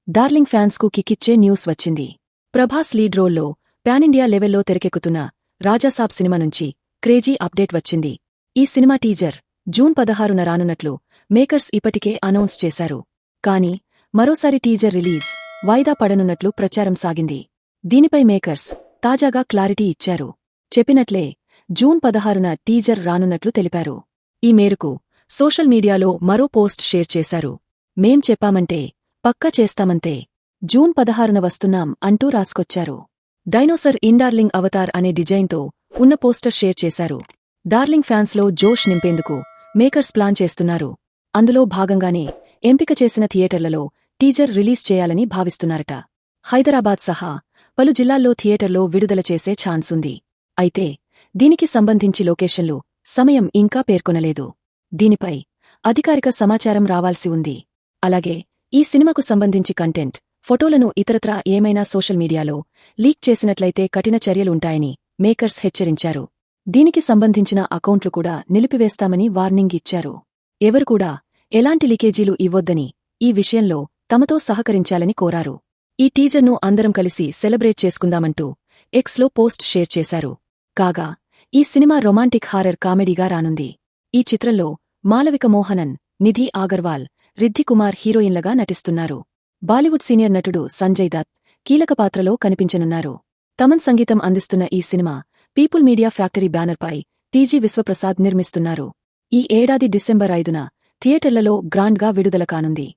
Darling fans కు కిక్కిచ్చే news వచ్చింది. Prabhas lead రోల్లో ప్యానిండియా లెవెల్లో తెరకెక్కుతున్న రాజాసాబ్ సినిమా నుంచి క్రేజీ అప్డేట్ వచ్చింది. ఈ సినిమా టీజర్ జూన్ 16న రానున్నట్లు మేకర్స్ ఇప్పటికే అనౌన్స్ చేశారు. కానీ మరోసారి టీజర్ రిలీజ్ వాయిదా పడనున్నట్లు ప్రచారం సాగింది. దీనిపై మేకర్స్ తాజాగా క్లారిటీ ఇచ్చారు. చెప్పినట్లే జూన్ 16న టీజర్ రానున్నట్లు తెలిపారు. ఈ మేరకు సోషల్ మీడియాలో మరో పోస్ట్ షేర్ చేశారు. మేం చెప్పామంటే పక్కా చేస్తామంతే, జూన్ 16న వస్తున్నాం అంటూ రాసుకొచ్చారు. డైనోసర్ ఇన్ డార్లింగ్ అవతార్ అనే డిజైన్తో ఉన్న పోస్టర్ షేర్ చేశారు. డార్లింగ్ ఫ్యాన్స్లో జోష్ నింపేందుకు మేకర్స్ ప్లాన్ చేస్తున్నారు. అందులో భాగంగానే ఎంపిక చేసిన థియేటర్లలో టీజర్ రిలీజ్ చేయాలని భావిస్తున్నారట. హైదరాబాద్ సహా పలు జిల్లాల్లో థియేటర్లో విడుదల చేసే ఛాన్సుంది. అయితే దీనికి సంబంధించి లొకేషన్లు, సమయం ఇంకా పేర్కొనలేదు. దీనిపై అధికారిక సమాచారం రావాల్సి ఉంది. అలాగే ఈ సినిమాకు సంబంధించి కంటెంట్, ఫోటోలను ఇతరత్రా ఏమైనా సోషల్ మీడియాలో లీక్ చేసినట్లయితే కఠిన చర్యలుంటాయని మేకర్స్ హెచ్చరించారు. దీనికి సంబంధించిన అకౌంట్లు కూడా నిలిపివేస్తామని వార్నింగ్ ఇచ్చారు. ఎవరు కూడా ఎలాంటి లీకేజీలు ఇవ్వొద్దని, ఈ విషయంలో తమతో సహకరించాలని కోరారు. ఈ టీజర్ను అందరం కలిసి సెలబ్రేట్ చేసుకుందామంటూ ఎక్స్లో పోస్ట్ షేర్ చేశారు. కాగా ఈ సినిమా రొమాంటిక్ హారర్ కామెడీగా రానుంది. ఈ చిత్రంలో మాలవిక మోహనన్, నిధి ఆగర్వాల్, రిద్ధి కుమార్ హీరోయిన్లగా నటిస్తున్నారు. బాలీవుడ్ సీనియర్ నటుడు సంజయ్ దత్ కీలక పాత్రలో కనిపించనున్నారు. తమన్ సంగీతం అందిస్తున్న ఈ సినిమా పీపుల్ మీడియా ఫ్యాక్టరీ బ్యానర్పై టీజీ విశ్వప్రసాద్ నిర్మిస్తున్నారు. ఈ ఏడాది డిసెంబర్ 5న థియేటర్లలో గ్రాండ్గా విడుదల కానుంది.